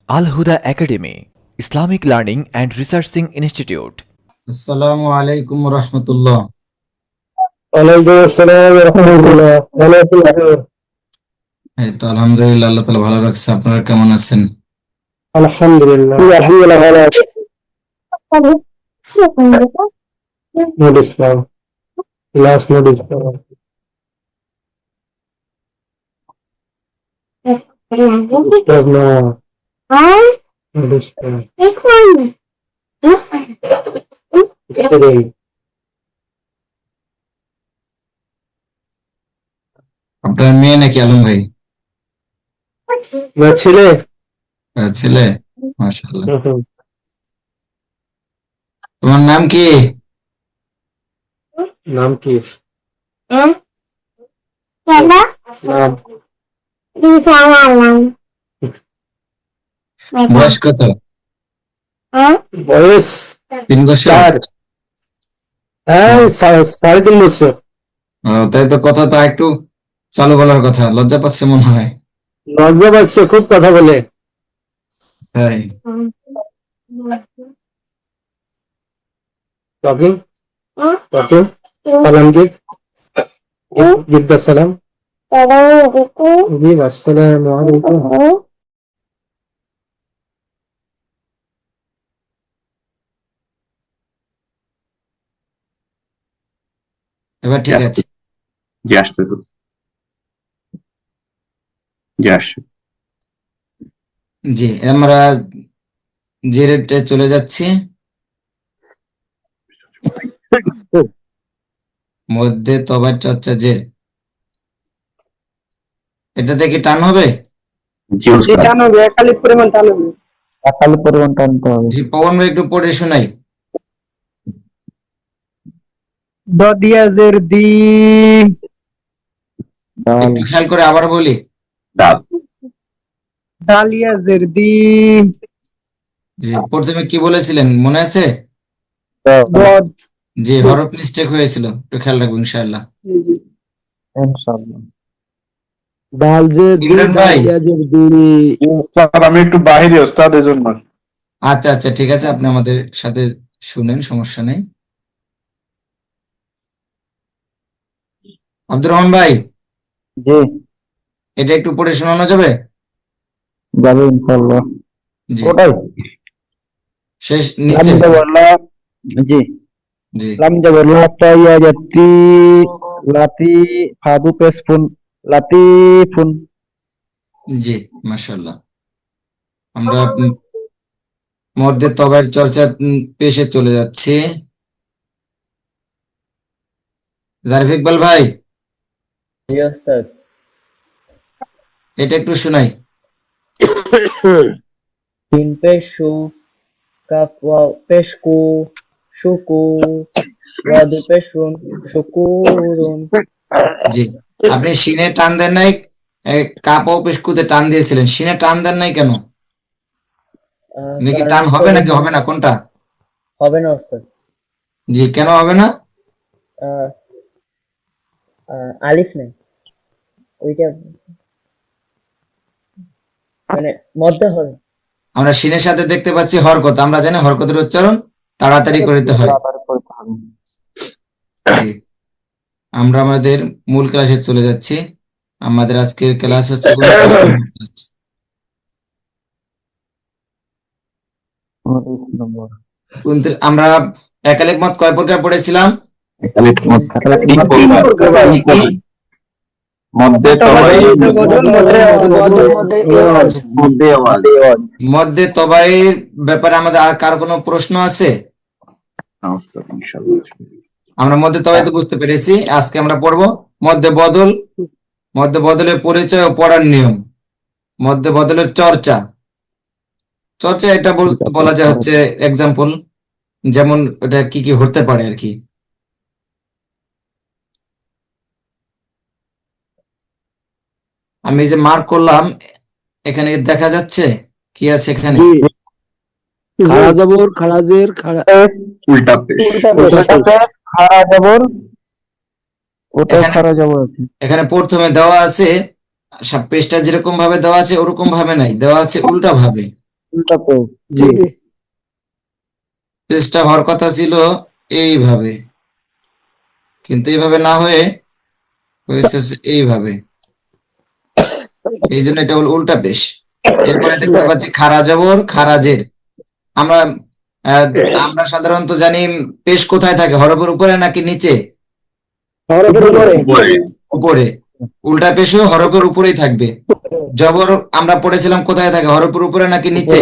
Al Huda Academy, Islamic Learning and Researching Institute. আসসালামু আলাইকুম রহমতুল্লাহ। ওয়ালাইকুম আসসালাম ওয়া রাহমাতুল্লাহ। ভালো আছেন? এই তো আলহামদুলিল্লাহ, আল্লাহ তাআলা ভালো রাখছে। আপনারা কেমন আছেন? আলহামদুলিল্লাহ ভালো আছি। নোট ইসলাম, ক্লাস নোট ইসলাম। উস্তাদ না, নোট ইসলাম। এটাই। আপনার মেয়ে নাকি আলম ভাই? না ছেলে? ছেলে, মাশাআল্লাহ। হুম। তোমার নাম কি? নাম কি? নাম বয়স কত? বয়স 3 বছর? 4। হ্যাঁ, 3.5 বছর। তাই তো, কথা তো একটু চালু বলার কথা, লজ্জা পাচ্ছে মনে হয়। লজ্জা পাচ্ছে, খুব কথা বলে। তাই? Talking? Salam give. Give the salam. Give assalamu alaikum. এবার ঠিক আছে? জি আসতেছে। জি আসছে। জি, আমরা যে রেটে চলে যাচ্ছি, মধ্যে তবার চর্চা যে, এটাতে কি টান হবে? জি উস্তাদ। টান হবে, একালি পরিমাণ টান হবে। একালি পরিমাণ টানতে হবে। জি, পবন ভাই একটু পড়ে শোনাই। দদিয়াজের দি। একটু খেয়াল করে আবার বলি। ডাল। ডালিয়াজের দি। জি, প্রথমে কি বলেছিলেন মনে আছে? দদ। জি, হরফ মিস্টেক হয়েছিল, একটু খেয়াল রাখবো ইনশাআল্লাহ। ইনশাআল্লাহ। ডালজের দি, ইমরান ভাই। ডালিয়াজের দি। উস্তাদ আমি একটু বাইরে, উস্তাদ এজন্য। আচ্ছা আচ্ছা, ঠিক আছে, আপনি আমাদের সাথে শুনেন, সমস্যা নেই। আব্দুর রহমান ভাই, জি, এটা একটু পড়ে শোনানো যাবে? যাবে ইনশাআল্লাহ। জি, ওটাই শেষ নিচে। জি, জি লাম যাবর লাতা ইয়া জাতি লাতি ফাদু পেসফুন লাতিফুন। জি, মাশাআল্লাহ। আমরা মধ্যে তবের চর্চা পেশে চলে যাচ্ছি। জারিফ ইকবাল ভাই, জি ওস্তাদ। এটা একটু শোনাই। Sin peshu, kaf waw pesku, shuku, wadu peshun, shukurun. জি, আপনি সিনে টান দেন নাই, কাপ ও পেশকুতে টান দিয়েছিলেন, সিনে টান দেন নাই কেন? নাকি টান হবে নাকি হবে না, কোনটা? হবে না ওস্তাদ। জি, কেন হবে না? আহ, আলিফ নেই, ওইটা মানে মধ্যে হবে। আমরা সিনের সাথে দেখতে পাচ্ছি হরকত, আমরা জানি হরকতের উচ্চারণ তাড়াতাড়ি করতে হয়। জি, আমরা আমাদের মূল ক্লাসে চলে যাচ্ছি। আমাদের আজকের ক্লাস হচ্ছে আমরা একালিক মত কয় প্রকার পড়েছিলাম? মধ্যে মধ্যে তবাইয়ের ব্যাপারে আমাদের আর কার কোনো প্রশ্ন আছে? আমরা মধ্যে তবাই তো বুঝতে পেরেছি। আজকে আমরা পড়বো মধ্যে বদল, মধ্যে বদলের পরিচয় ও পড়ার নিয়ম, মধ্যে বদলের চর্চা। চর্চা এটা বলা যায় হচ্ছে এক্সাম্পল, যেমন এটা কি কি হতে পারে আর কি। আমি যে মার্ক করলাম, এখানে দেখা যাচ্ছে কি আছে এখানে? খাড়া জবর খাড়াজের খাড়া উল্টা পেশ। খাড়া জবর ওটা এখানে খাড়া জবর আছে। এখানে প্রথমে দেওয়া আছে পেজটা যেরকম ভাবে দেওয়া আছে ওরকম ভাবে নাই, দেওয়া আছে উল্টা ভাবে। উল্টা পেশ জি। পেজটা হওয়ার কথা ছিল এইভাবে, কিন্তু এইভাবে না হয়ে হয়েছে এইভাবে, এই জন্য এটা হলো উল্টা পেশ। এরপরে দেখতে পাচ্ছি খারা জবর খারাজের। আমরা আহ, আমরা সাধারণত জানি পেশ কোথায় থাকে, হরফের উপরে নাকি নিচে? হরফের উপরে উপরে উপরে। উল্টা পেশও হরফের উপরেই থাকবে। জবর আমরা পড়েছিলাম কোথায় থাকে, হরফের উপরে নাকি নিচে?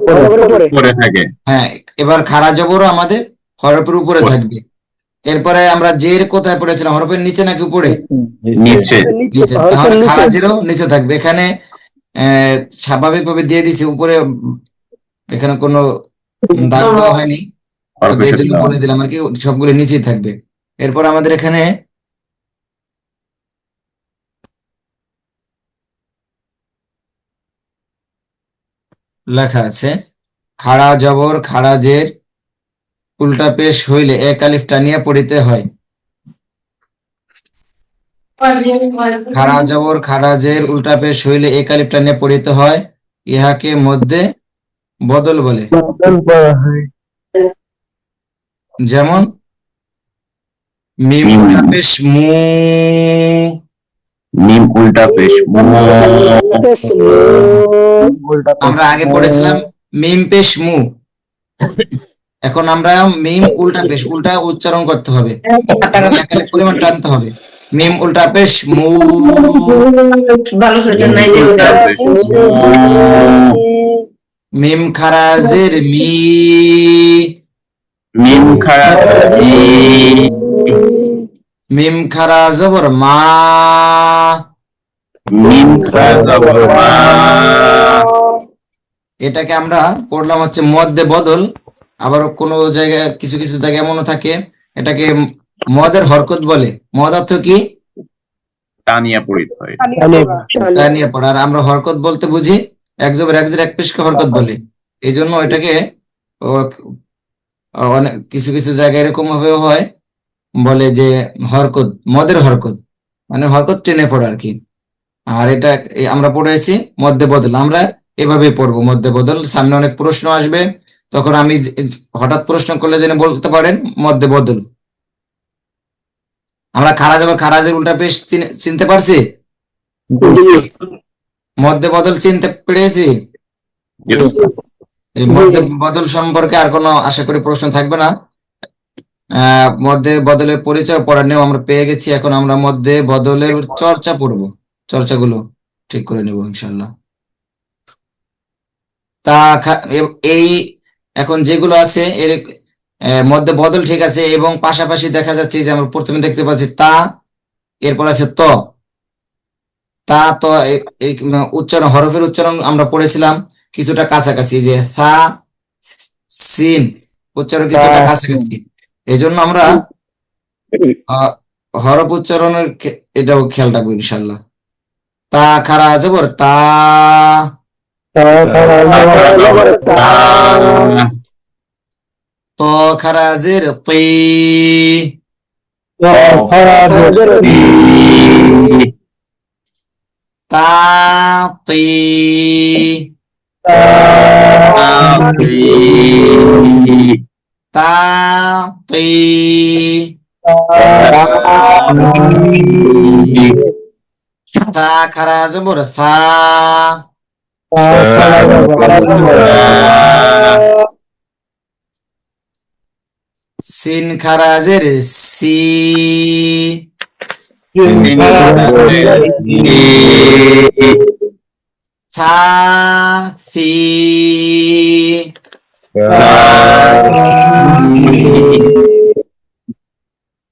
হরফের উপরে উপরে থাকে। হ্যাঁ, এবার খারা জবরও আমাদের হরফের উপরে থাকবে। এরপরে আমরা জের কোথায় পড়েছিলাম, হরফের নিচে নাকি উপরে? নিচে। নিচে। তাহলে খারা জেরও নিচে থাকবে। এখানে স্বাভাবিকভাবে দিয়ে দিছি উপরে, এখানে কোনো দাগ দেওয়া হয়নি, তো এই জন্য বলে দিলাম আর কি, সবগুলো নিচেই থাকবে। এরপর আমাদের এখানে লেখা আছে খাড়া জবর খাড়া জের উল্টা পেশ হইলে এক আলিফ টানিয়া পড়িতে হয়। খাড়া জবর খাড়া জের উল্টা পেশ হইলে এক আলিফ টানিয়া পড়িতে হয়, ইহাকে মধ্যে বদল বলে। বদল করা হয়। যেমন মিম উল্টা পেশ মু, মিম উল্টা পেশ মু। উল্টা পেশ আমরা আগে পড়েছিলাম মিম পেশ মু, এখন আমরা মিম উল্টা পেশ, উল্টা উচ্চারণ করতে হবে, এক আলিফ পরিমাণ টানতে হবে। মিম উল্টা পেশ মু, উল্টা পেশ মু। মিম খারা জের মি, মিম খাড়া জি। মিম খারা জবর মা, মিম খাড়া জবর মা। এটাকে আমরা পড়লাম হচ্ছে মধ্যে বদল। আবার কোনো জায়গায় কিছু কিছু জায়গায় এমনও থাকে এটাকে মদের হরকত বলে। মদ অর্থ কি? টানিয়া পড়িতে হয়। তা নিয়ে পড়া। আর আমরা হরকত বলতে বুঝি এক জবর এক জের এক পেশকে হরকত বলে। এই জন্য এটাকে ও, অনেক কিছু কিছু জায়গায় এরকম ভাবেও হয়, বলে যে হরকত, মদের হরকত, মানে হরকত টেনে পড়া আর কি। আর এটা আমরা পড়েছি মধ্যে বদল, আমরা এভাবে পড়বো মধ্যে বদল। সামনে অনেক প্রশ্ন আসবে, তখন আমি হঠাৎ প্রশ্ন করলে যেন বলতে পারেন মধ্যে বদল। আমরা খারা যাবে খারাজের উল্টা পেশ চিনতে পারছি, মধ্যে বদল চিনতে পেরেছি। এই মধ্যে বদল সম্পর্কে আর কোনো আশা করি প্রশ্ন থাকবে না। মধ্যে বদলের পরিচয় পড়ার নিয়ম আমরা পেয়ে গেছি। এখন আমরা মধ্যে বদলের চর্চা পড়ব, চর্চাগুলো ঠিক করে নেব ইনশাল্লাহ। তা এই এখন যেগুলো আছে এর মধ্যে বদল ঠিক আছে, এবং পাশাপাশি দেখা যাচ্ছে যে আমরা প্রথমে দেখতে পাচ্ছি তা, এরপর আছে ত। তা তো এই উচ্চারণ, হরফের উচ্চারণ আমরা পড়েছিলাম কিছুটা কাছাকাছি, যে থা সিন উচ্চারণ কিছুটা কাছাকাছি। এই জন্য আমরা হরফ উচ্চারণের এটাও খেয়াল রাখবো ইনশাল্লাহ। তা খারা জবর তা, ত খারা জের তি, তা তি, তা তি, তা খারা জবর সা, সিন খারা জের সি, থা সি,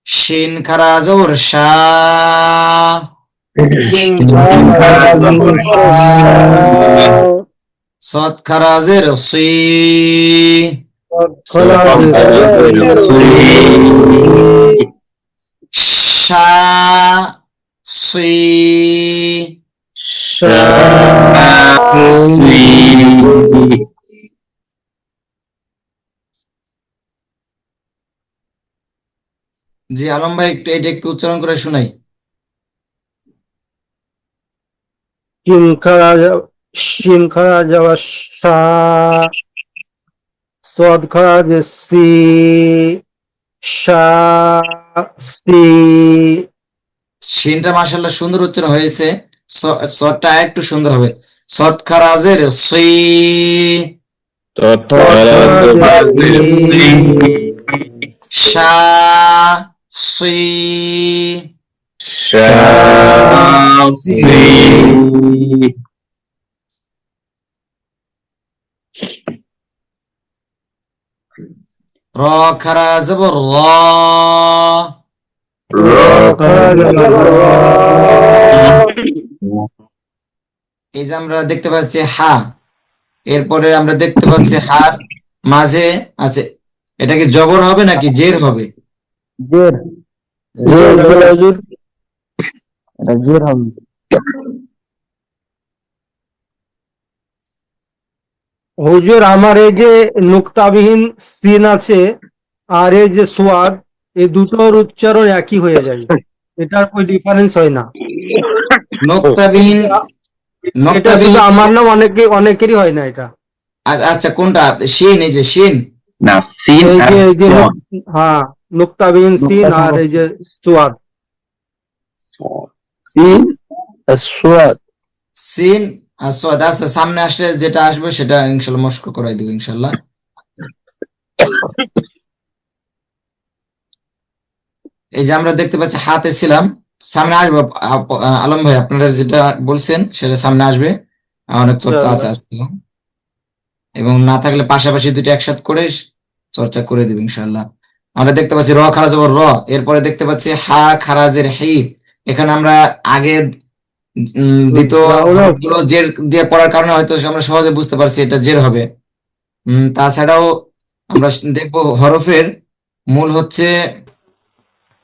শিন খারা জবর শা, সৎ খারা জের সি, শা সি, জি আলম ভাই একটু এটা একটু উচ্চারণ করে শোনাই। শিন খারা যাওয়া সা, সদ খারা যে সি, সা, সি। শিনটা মাশাআল্লাহ সুন্দর উচ্চারণ হয়েছে। সদটা একটু সুন্দর হবে। সদ খারাজের সি, শা, সি, র খারা জবর র, এই যে আমরা দেখতে পাচ্ছি হা, এরপরে আমরা দেখতে পাচ্ছি হার মাঝে আছে। এটা কি জবর হবে নাকি জের হবে? জের জের বলে হুজুর, এটা জের হবে। হুজুর আমার এই যে নুক্তাবিহীন সিন আছে আর এই যে সোয়াদ, এই দুটোর উচ্চারণ একই হয়ে যায়, এটার কোনো ডিফারেন্স হয় না। নোক্তাবিহীন, এটা শুধু নোক্তাবিহীন। আমার নাম, অনেকেরই হয় না এটা। আচ্ছা কোনটা? শিন, এই যে শিন। না, সিন এই আর যে এই যে সন। হ্যাঁ, নুক্তাবিহীন সিন আর এই যে সোয়াদ। সিন আর সোয়াদ। সিন আর সদ। আচ্ছা সামনে আসলে যেটা আসবে সেটা ইনশাল্লাহ মস্ক করাই দিব ইনশাল্লাহ। এই যে আমরা দেখতে পাচ্ছি হাতে ছিলাম, সামনে আসবে আলম ভাই, আপনারা যেটা বলছেন সেটা সামনে আসবে। অনেক চর্চা আছে আজকে, এবং না থাকলে পাশাপাশি দুটো একসাথে করে চর্চা করে দিব ইনশাল্লাহ। আমরা দেখতে পাচ্ছি র খারা জবর র, এরপরে দেখতে পাচ্ছি হা খারাজের হি। এখানে আমরা আগে দ্বিতীয় হরফগুলো জের দিয়ে পড়ার কারণে হয়তো আমরা সহজে বুঝতে পারছি এটা জের হবে। তাছাড়াও আমরা দেখবো হরফের মূল হচ্ছে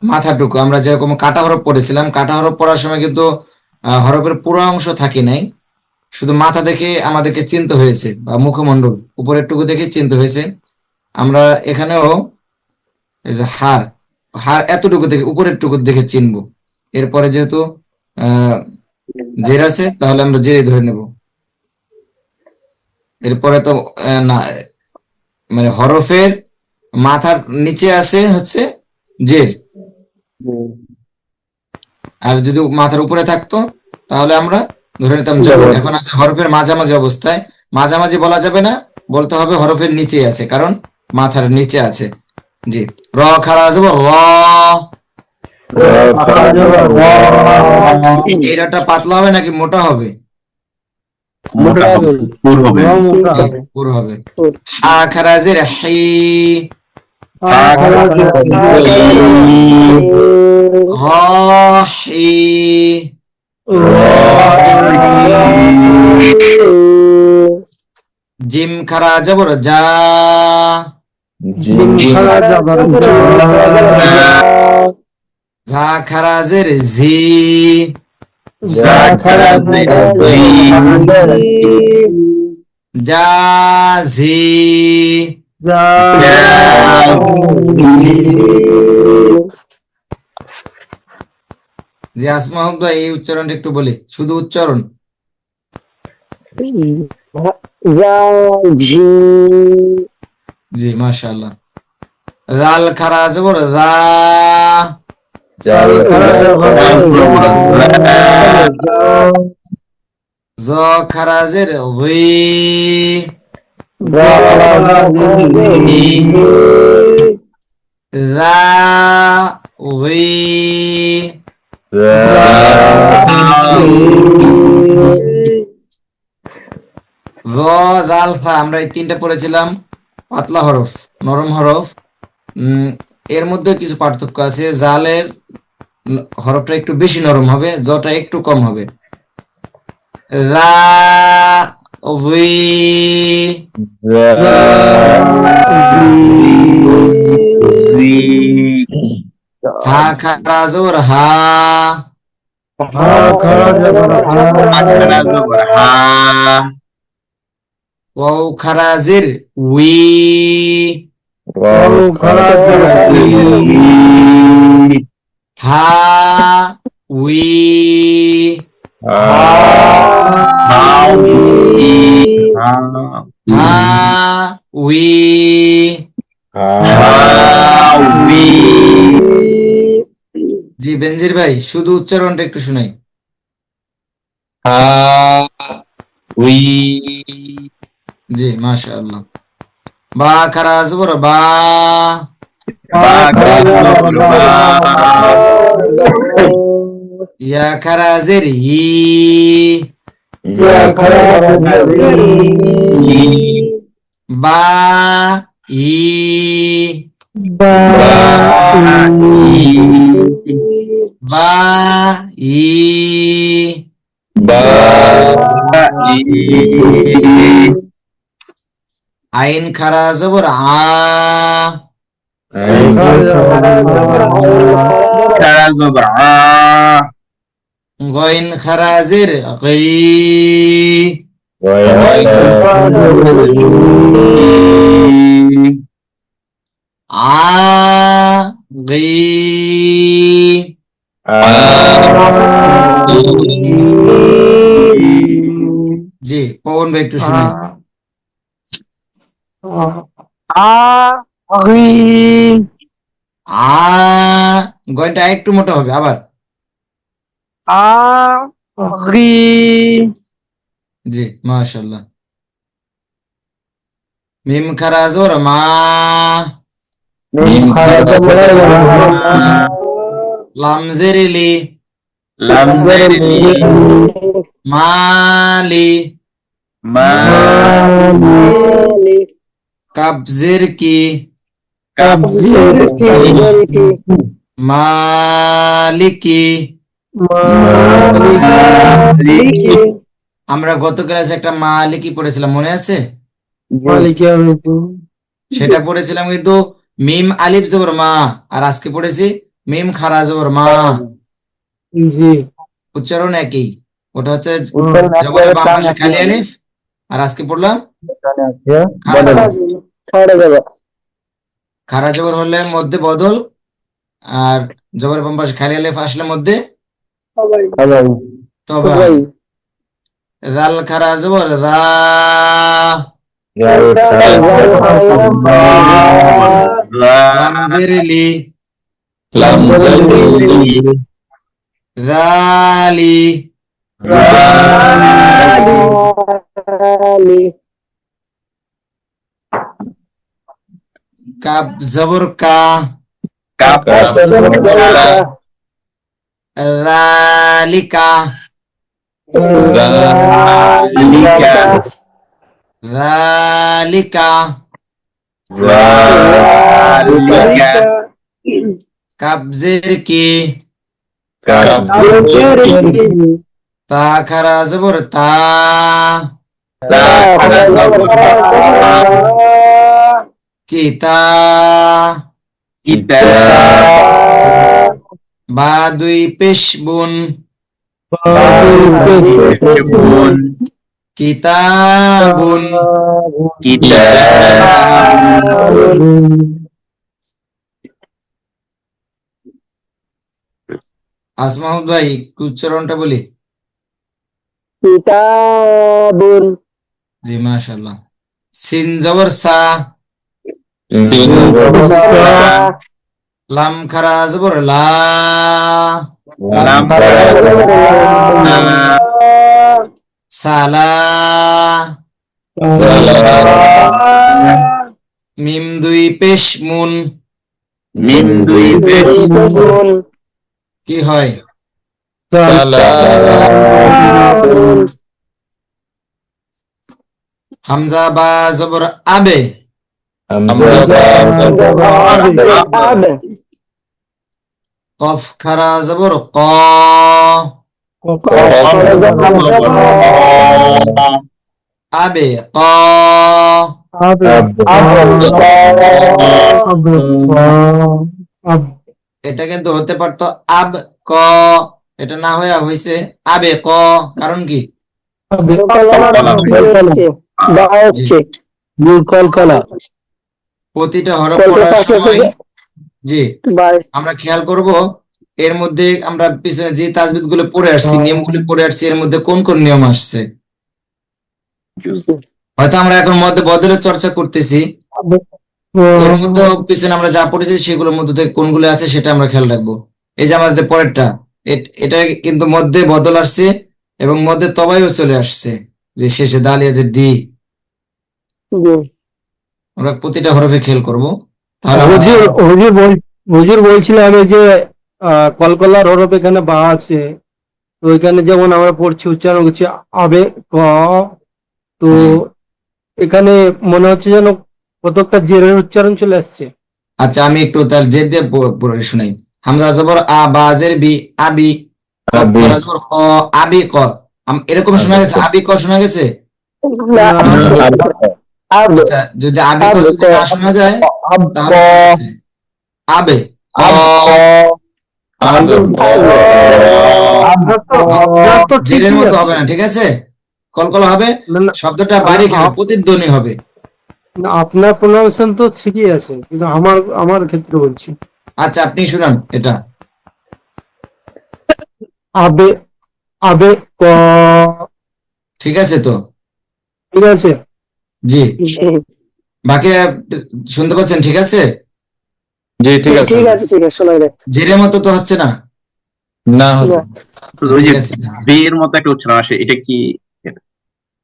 মাথাটুকু। আমরা যেরকম কাটা হরফ পড়েছিলাম, কাটা হরফ পড়ার সময় কিন্তু হরফের পুরো অংশ থাকে নাই, শুধু মাথা দেখে আমাদেরকে চিনতে হয়েছে, বা মুখমণ্ডল উপরের টুকু দেখে চিনতে হয়েছে। আমরা এখানেও এই যে হার, হার এতটুকু দেখে, উপরের টুকু দেখে চিনবো। এরপরে যেহেতু জের আছে তাহলে আমরা জেরে ধরে নেব। এরপরে তো না, মানে হরফের মাথার নিচে আছে হচ্ছে জের, আর যদি মাথার উপরে থাকতো তাহলে আমরা ধরে নিতাম জবর। এখন আছে হরফের মাঝামাঝি অবস্থায়, মাঝামাঝি বলা যাবে না, বলতে হবে হরফের নিচে আছে, কারণ মাথার নিচে আছে। জি, র খারা জবর র। এই রাটা পাতলা হবে নাকি মোটা হবে? মোটা হবে, পুর হবে। পুর হবে। হা খারাজের হি, র হি, জিম খারা জবর যা, ঝা খারাজের ঝি, যা ঝি, যে আসমা হোক এই উচ্চারণটা একটু বলি, শুধু উচ্চারণ। জি মাশাআল্লাহ। রাল খারা জবর রা, জ খারাজের জি, রা জি, র জাল ফা। আমরা এই তিনটা পড়েছিলাম পাতলা হরফ, নরম হরফ। এর মধ্যে কিছু পার্থক্য আছে। জালের হরফটা একটু বেশি নরম হবে, জটা একটু কম হবে। রা জি, হা খারা জবর হা, ওয়াও খারাজের উই, হা উই, হাউই জি বেনজির ভাই শুধু উচ্চারণটা একটু শুনাই জি মাশাআল্লাহ বা খারা জবর বা ইয়া খারা জের ই বা ই বা ই আইন খারা জবর আ গইন খারা জের গই আ গই জি পবন ভাই একটু শুনাই আ গয়টা একটু মোটা হবে আবার জি মাশাআল্লাহ মিম খারা জবর মা লাম জের লি মালি কাব জের কি মালিকি আমরা গত ক্লাসে একটা মালিকি পড়েছিলাম মনে আছে সেটা পড়েছিলাম কিন্তু মিম আলিফ জবর মা আর আজকে পড়েছি মিম খারা জবর মা উচ্চারণ একই ওটা হচ্ছে জবরের বাম পাশে খালি আলিফ আর আজকে পড়লাম খারা জবর হলে মধ্যে বদল আর জবরের বাম পাশে খালি আলিফ আসলে মধ্যে তবে রাল খারা জবর রা লাম জের লি রালি কাব জবর কা রালিকা রালিকা কাব জের কি তা খারা জবর তা কিতা বা দুই পেশ বুন কিতাবুন আসমাউদ ভাই উচ্চারণটা বলি জি মাশাআল্লাহ সিন জবর সা লাম খারা জবর লা সালা মিম দুই পেশ মুন কি হয় হামজা বা জবর আবে কফ খারা জবর ক আবে ক এটা কিন্তু হতে পারতো আব ক এটা না হয়ে হয়েছে আবে ক কারণ কি প্রতিটা হরফ পড়ার সময় জি আমরা খেয়াল করব এর মধ্যে আমরা পিছনে যে তাজবিদ গুলো পড়ে আসছি, নিয়মগুলো পড়ে আসছি, এর মধ্যে কোন কোন নিয়ম আসছে? হয়তো আমরা এখন মধ্যে বদলের চর্চা করতেছি, এর মধ্যে পিছনে আমরা যা পড়েছি সেগুলোর মধ্যে থেকে কোনগুলো আছে সেটা আমরা খেয়াল রাখবো। এই যে আমাদের পরেরটা, এটা কিন্তু মধ্যে বদল আসছে এবং মধ্যে তবাইও চলে আসছে, যে শেষে দালিয়া যে দি। আমরা প্রতিটা হরফে খেয়াল করব, তাহলে আমাদের হুজুর বলছিলাম এই যে কলকলার হরফ এখানে বা আছে, তো এখানে যেমন আমরা পড়ছি উচ্চারণ করছি আবে ক, তো জি। এখানে মনে হচ্ছে যেন কতকটা জেরের উচ্চারণ চলে আসছে। আচ্ছা, আমি একটু তার জেদ দিয়ে পড়ে শোনাই। হামজা জবর আ, বা জের বি, আবি, কফ আবি। করা জবর ক, আবি ক। এরকম শোনা গেছে? আবি ক শোনা গেছে? আচ্ছা, যদি আবি ক যদি না শোনা যায় তাহলে ঠিক আছে, আবে ক। আপনার তো জেরের ঠিকই মতো আছে। হবে না, ঠিক আছে? কলকলা হবে, না, শব্দটা বারিক হবে, প্রতিধ্বনি হবে। না, আপনার প্রোনাউন্সিয়েশন তো ঠিকই আছে, কিন্তু আমার ক্ষেত্রে বলছি আচ্ছা, আপনি শুনান এটা। আবে আবে ক, ঠিক আছে তো? ঠিক আছে। জি, বাকি শুনতে পাচ্ছেন? ঠিক আছে? জি ঠিক আছে। জেরের মতো তো হচ্ছে না? না ওই ঠিক যে আছে। বে এর মতো একটা উচ্চারণ আসে, এটা কি?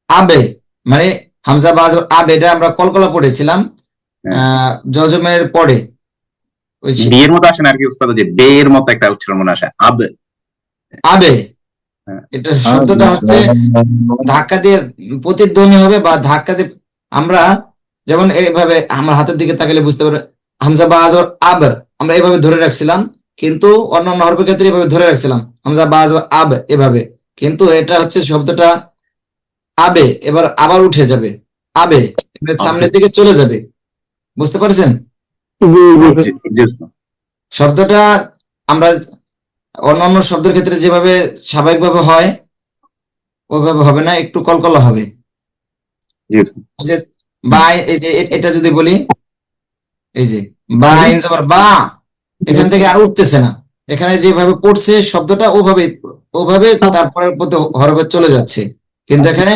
আবে মানে হামজা বাজ আবে, এটা আমরা কলকলা পড়েছিলাম জজমের পরে। ওই বি এর মতো আসে না আর কি উস্তাদ, যে বে এর মতো একটা উচ্চারণ মনে আসে, আব। আবে, হ্যাঁ। এটা শব্দটা হচ্ছে ধাক্কা দিয়ে প্রতিধ্বনি হবে, বা ধাক্কা দিয়ে আমরা যেমন এইভাবে আমার হাতের দিকে তাকালে বুঝতে পারবে হামজা বাজ আব, আমরা এইভাবে ধরে রাখছিলাম, কিন্তু অন্যান্য হরফের ক্ষেত্রে এভাবে ধরে রাখছিলাম হামজা বাজ আব এভাবে, কিন্তু এটা হচ্ছে শব্দটা আবে এবার আবার উঠে যাবে, আবে এবার সামনের দিকে চলে যাবে। বুঝতে পারছেন? জি, জি উস্তাদ। শব্দটা আমরা অন্যান্য শব্দের ক্ষেত্রে যেভাবে স্বাভাবিকভাবে হয় ওইভাবে হবে না, একটু কলকলা হবে। জি উস্তাদ। এই যে বা, এই যে এটা যদি বলি, এই যে বা আইন জবর বা, এখান থেকে আর উঠতেছে না, এখানে যেভাবে পড়ছে শব্দটা ওভাবে ওভাবে তারপরে হরফে চলে যাচ্ছে, কিন্তু এখানে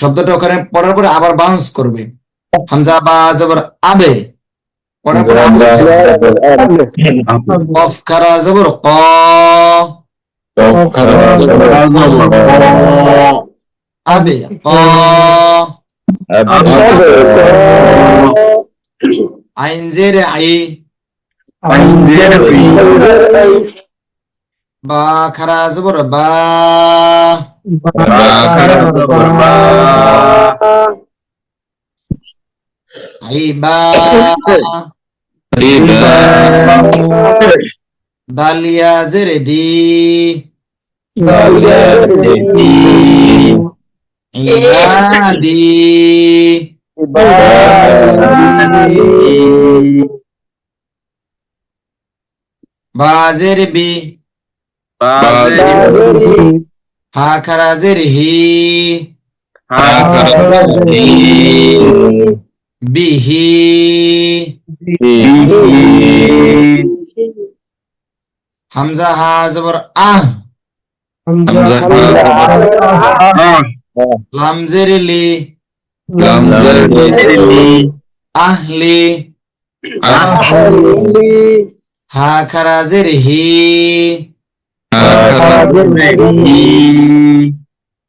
শব্দটা ওখানে পড়ার পরে আবার বাউন্স করবে। হামজা বা জবর আবে পড়ার পরে আবার উঠে যাবে। কফ কারা জবর ক, আবে ক। আইন জের আই, বা খারা জবর বা, আই বা, দালিয়া জের দি, ইবাদি, বাজের বি, হা খারা জের হি, বিহি, হামজা হা জবর আহ, লাম জের লি, আহলি, হা খারা জের হি,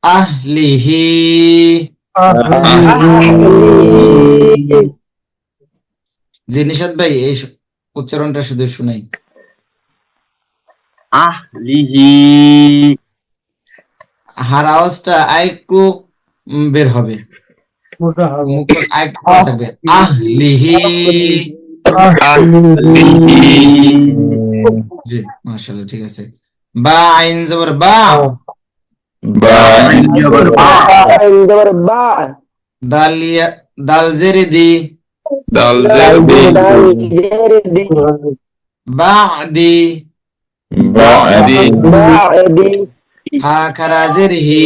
আহলিহি। জি নিশাদ ভাই, এই উচ্চারণটা শুধু শুনাই। আহলিহি। হার আওয়াজটা আরেকটু বের হবে, মুখ আরেকটু খোলা থাকবে। আহলিহি। জি মাশাআল্লাহ, ঠিক আছে। বা আইন জবর বা, দালিয়া দাল জেরে দি, বাদি, হা খারা জের হি,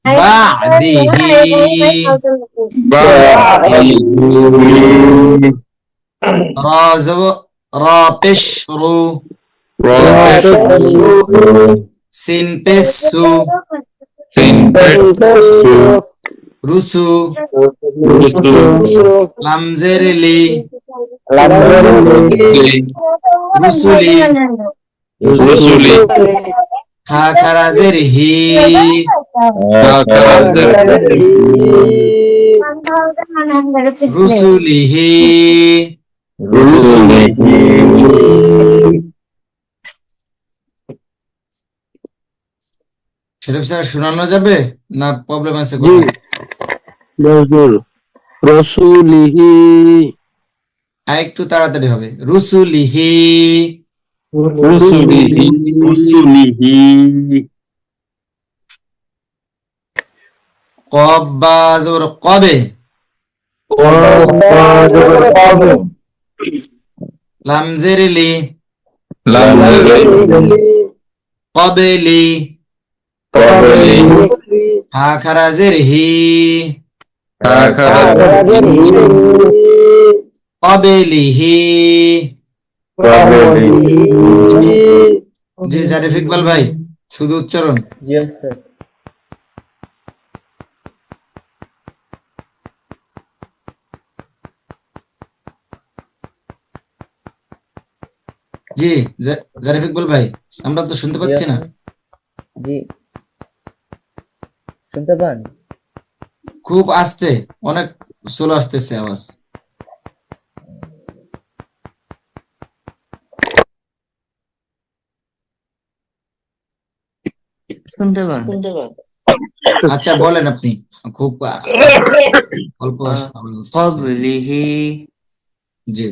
বাদিহি। রা জবর রা পেশ রু, সিন পেশ সু, রুসু, লাম জের লি, রুসুলি, হা খারা জের হি, রুসুলিহি। শরীফ স্যার শোনানো যাবে না প্রবলেম আছে জি কোথায়? হুজুর রসুলিহি আর একটু তাড়াতাড়ি হবে, রুসুলিহি। রুসুলিহি কব্বা জবর কবে, লাম জের লি, কবেলি, হা খারা জের হি, কবেলিহি। জি জারিফ ইকবাল ভাই, শুধু উচ্চারণ। জি ওস্তাদ। জি জারিফ ইকবাল ভাই, আমরা তো শুনতে পাচ্ছি না। জি শুনতে পান? খুব আস্তে, অনেক স্লো আসতেছে আওয়াজ। শুনতে পান? আচ্ছা বলেন আপনি, খুব অল্প আওয়াজ আসতেছে। কবলিহি জি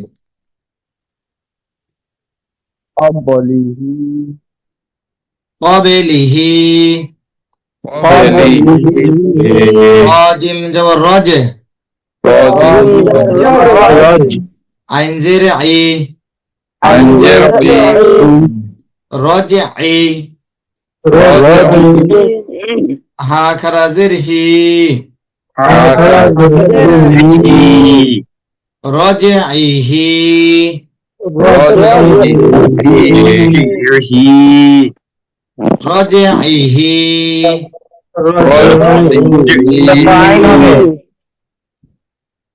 আব্বালিহি কবেলিহি, জিম জবর রজে, আইন জের আই, রজে আই, হা খারা জের হি, রজে আইহি, রজে আইহি।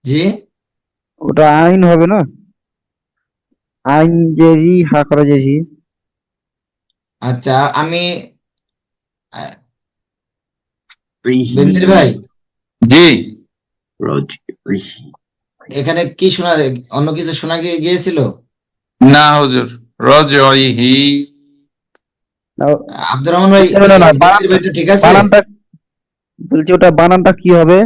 জি ওটা আইন হবে না, আইন জেরি হাকরা জেরি। আচ্ছা, আমি বেনজির ভাই, জি এখানে কি শোনা, অন্য কিছু শোনা গিয়েছিল? না হুজুর, রজইহি আব্দুর রহমান ভাই, না, না, বেনজির ভাইটা ঠিক আছে? বানানটা বলছি, ওটা বানানটা কি হবে?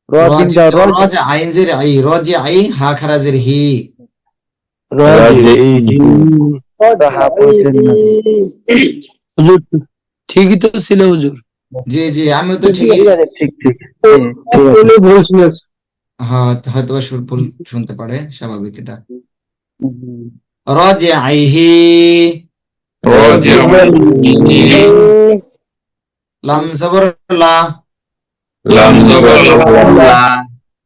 রজ রজ আইন জের আই, রজে আই, হা খারা জের হি। ঠিকই তো ছিল হুজুর। জি জি, আমিও তো ঠিকই। ঠিক ঠিক ভুল শুনেছি। হ্যাঁ, হয়তো বা সুর ভুল শুনতে পারে, স্বাভাবিক এটা। রজে আইহি, লাম জবর লা,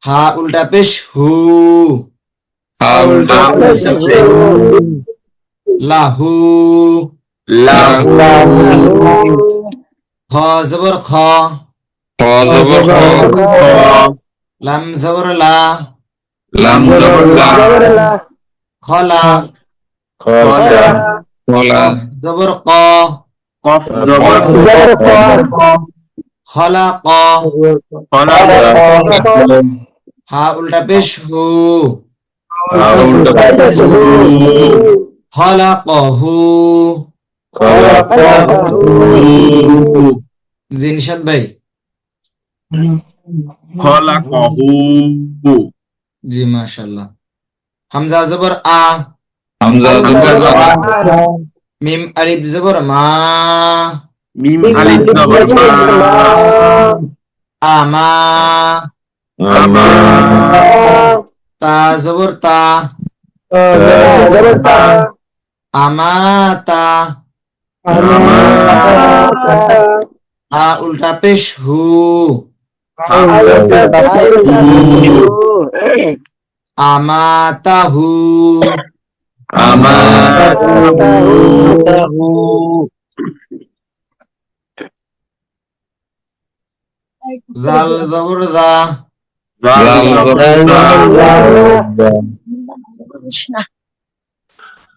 হা উল্টা পেশ হু, লাহু, খ জবর খ, লাম জবর লা, খলা, কফ জবর ক, কফ জবর খলা ক, হা উল্টা পেশ হু, খলা কহু। জি নিশাদ ভাই। খলাকহু জি মাশাআল্লাহ। হামজা জবর আ, মিম আলিফ জবর মা, মিম আলিফ জবর মা আমা, তা জবর তা, আমাতা, আ উল্টা পেশ হু, আমাতাহু জাল জবর জা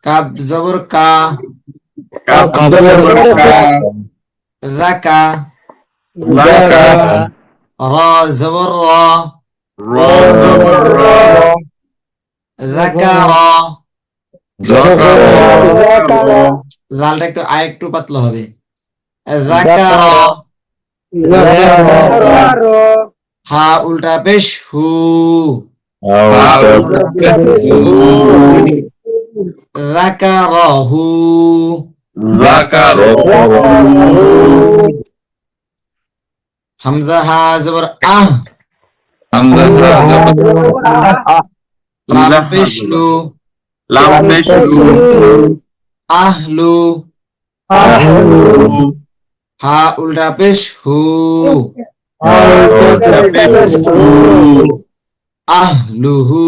কাব জবর কা রাকা রা জবর রা রাকারা লালটা একটু একটু পাতলা হবে রাকারা হা উল্টা পেশ হু রাকারাহু হামজা হা জবর আহ লাম পেশ লু আহলু হা উল্টা পেশ হু আহলুহু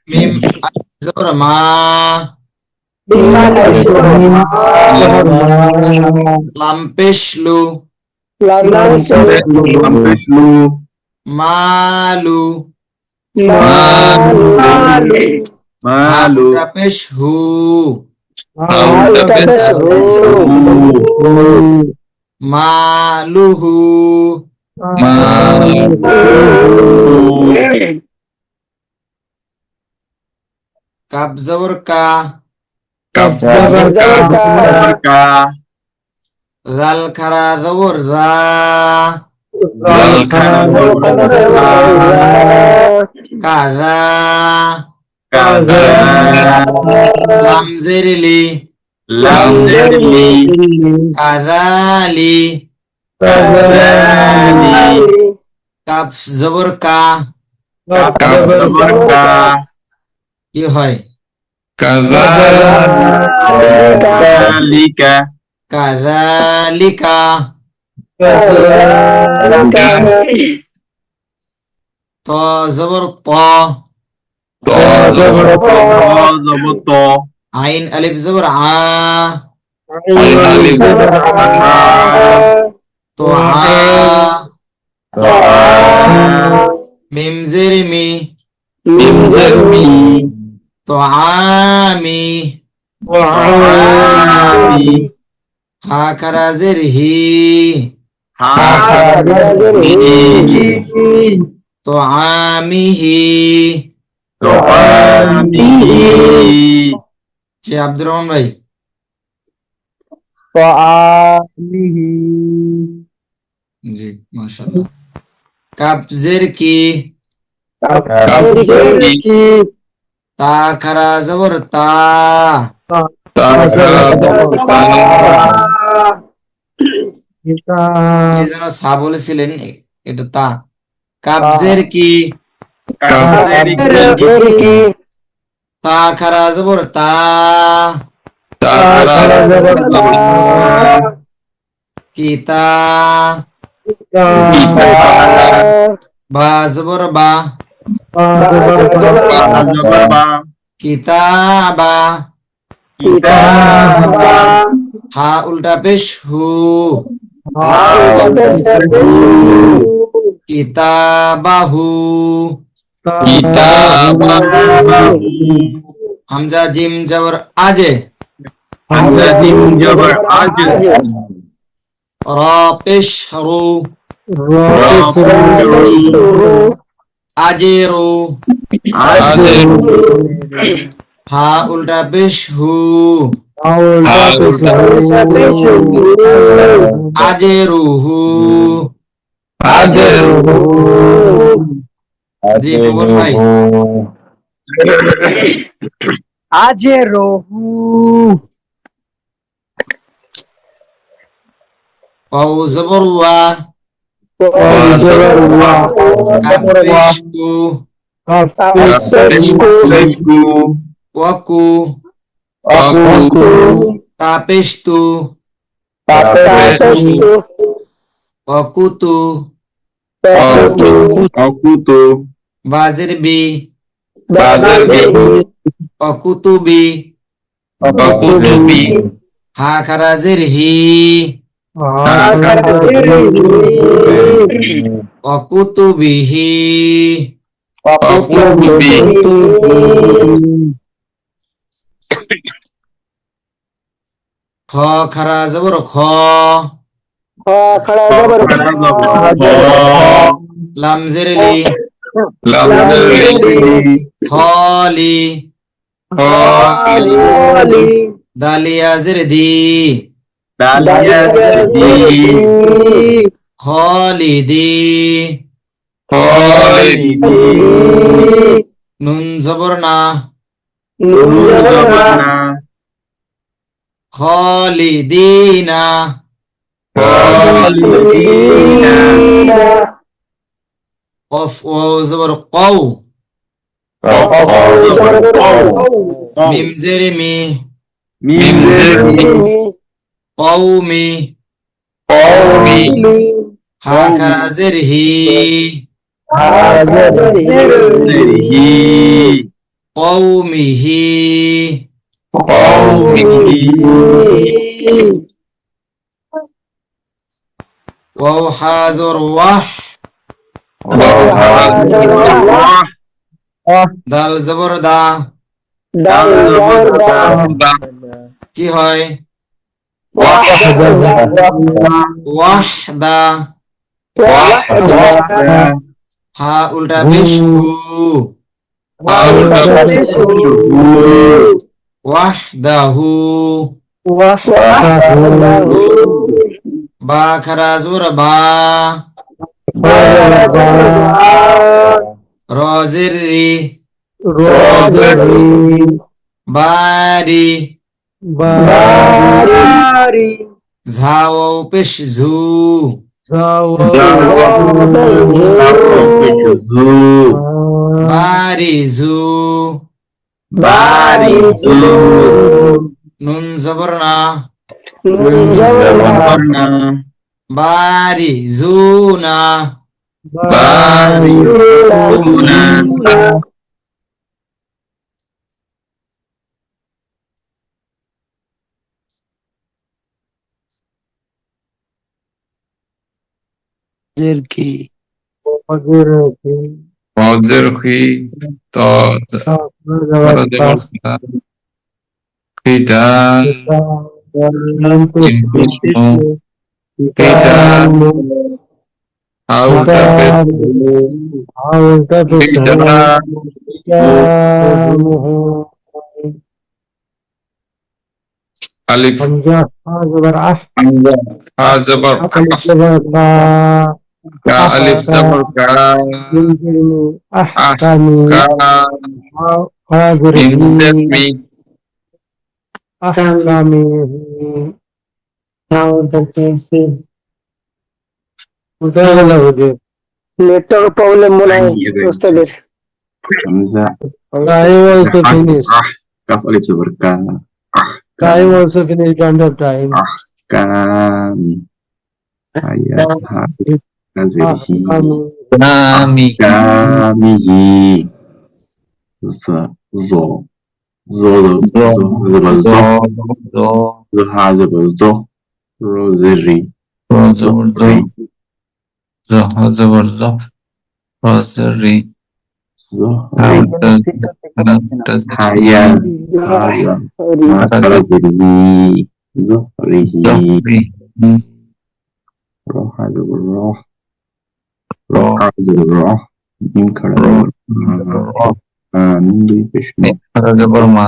মিম জবর মা লাম পেশ লু মালু হা উল্টা পেশ হু মালুহু কাব জবর কা জাল খারা জবর জা কাজা লাম জেরিলি কাজালি কাফ জবর কা কি হয় কাযালিকা ত জবর ত আইন আলিফ জবর আ তো মিম জের মি তো আমি হা খারা জের হি তো আমিহি জি আব্দুর রহমান ভাই জি মাশাআল্লাহ কাফ জের কি তা খারা জবর তা কে যেন সা বলেছিলেন এটা তা কাফ জের কি তা খারা জবর তা কিতা বা জবর বা কিতাবা হা উল্টা পেশ হু কিতাবাহু হামজা জিম জবর আজে রা পেশ রু আজেরু হা উল্টা পেশ হু আজেরুহু জি বলুন ভাই ওয়াও জবর ওয়া কাফেশতু ওয়াকু তাপেশতু ওয়াকুতু অকুতু বাজের বি বাজার বি অকুতুবি অকুতুবি হা খারাজের হি অকুতুবিহি অকুতুবি খ খারা জবর খ লামজের লি খলি দালিয়াজের দি খলিদি নুন জবর না খলিদিনা কফ ও জবর কও মিম জের মি কওমি হা খারাজের হি কওমিহি ওয়াও হা জবর ওয়াহ দাল জবর দা কি হয় ওয়াহদা হা উল্টা পেশ হু ওয়াহদাহু বা খারা জবর বা রজের রি বারি ঝাও পেশ ঝু বারিজু নুন জবর না বারিজুনা ফজর কি তো কিতান আলিফ হা জবর কা আলিফ জবর কা মি নেটওয়ার্ক প্রবলেম মনে হয় ওস্তাদের। Time also finished. Kaf alif জবর কা Time also finished. Don't have time. কামি আয়া হা কাজেহি নামি কামিহি জ জো জো জবর জো জো হা জবর জো রোজেরি রোজরি হায়া হায়া কাজেহি জোহরিহি রোহা জবর রোহ রোহা জবর রোহ মিম খাড়া জবর নুন দুই পেশ জবর মা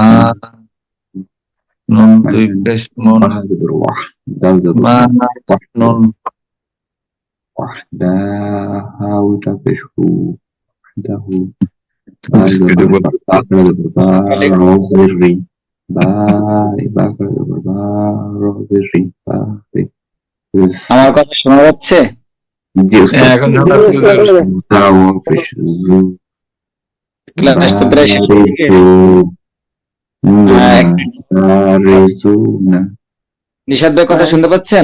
নুন দুই পেশ নুন ওয়াহ জবর ওয়াহ দাল জবর মা নুন ওয়াহদা হা উল্টা পেশ হু ওয়াহদাহু রোজেরি বারি বাকরা জবর বা রোজেরি বারি আমার কথা শোনা যাচ্ছে? এখন ক্লাস তো প্রায় শেষ হয়ে গেছে। নিশাদ ভাই কথা শুনতে পাচ্ছেন?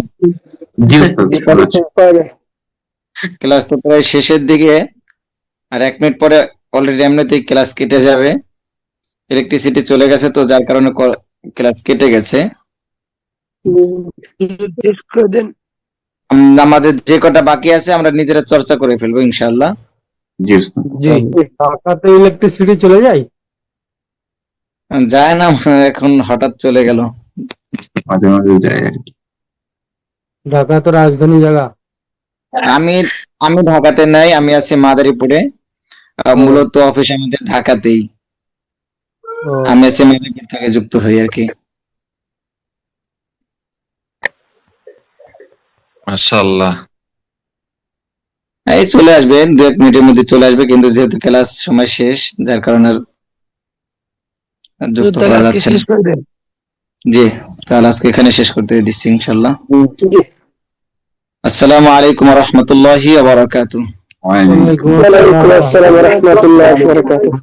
ক্লাস তো প্রায় শেষের দিকে, আর 1 মিনিট পরে অলরেডি এমনিতেই ক্লাস কেটে যাবে। ইলেকট্রিসিটি চলে গেছে তো যার কারণে ক্লাস কেটে গেছে। আমাদের যে কটা বাকি আছে আমরা নিজেরা চর্চা করে ফেলবো ইনশাআল্লাহ। জি উস্তাদ। জি, ঢাকাতে ইলেকট্রিসিটি চলে যায়? যায় না, এখন হঠাৎ চলে গেল। মাঝে মাঝে যায় আর কি। ঢাকা তো রাজধানী জায়গা। আমি আমি ঢাকাতে নাই, আমি আছি মাদারীপুরে। মূলত অফিস আমাদের ঢাকাতেই, ও, আমি আছি মাদারীপুর থেকে যুক্ত হই আর কি। মাশাআল্লাহ। এই চলে আসবে 2-1 মিনিটের মধ্যে চলে আসবে, কিন্তু যেহেতু ক্লাস সময় শেষ যার কারণে আর যুক্ত করা যাচ্ছে না। জি, তাহলে আজকে এখানে শেষ করতে দিচ্ছি ইনশাআল্লাহ। আসসালামু আলাইকুম ওয়া রাহমাতুল্লাহি ওয়া বারাকাতুহু। ওয়ালাইকুম ওয়ালাইকুম আসসালাম ওয়া রাহমাতুল্লাহি ওয়া বারাকাতুহু।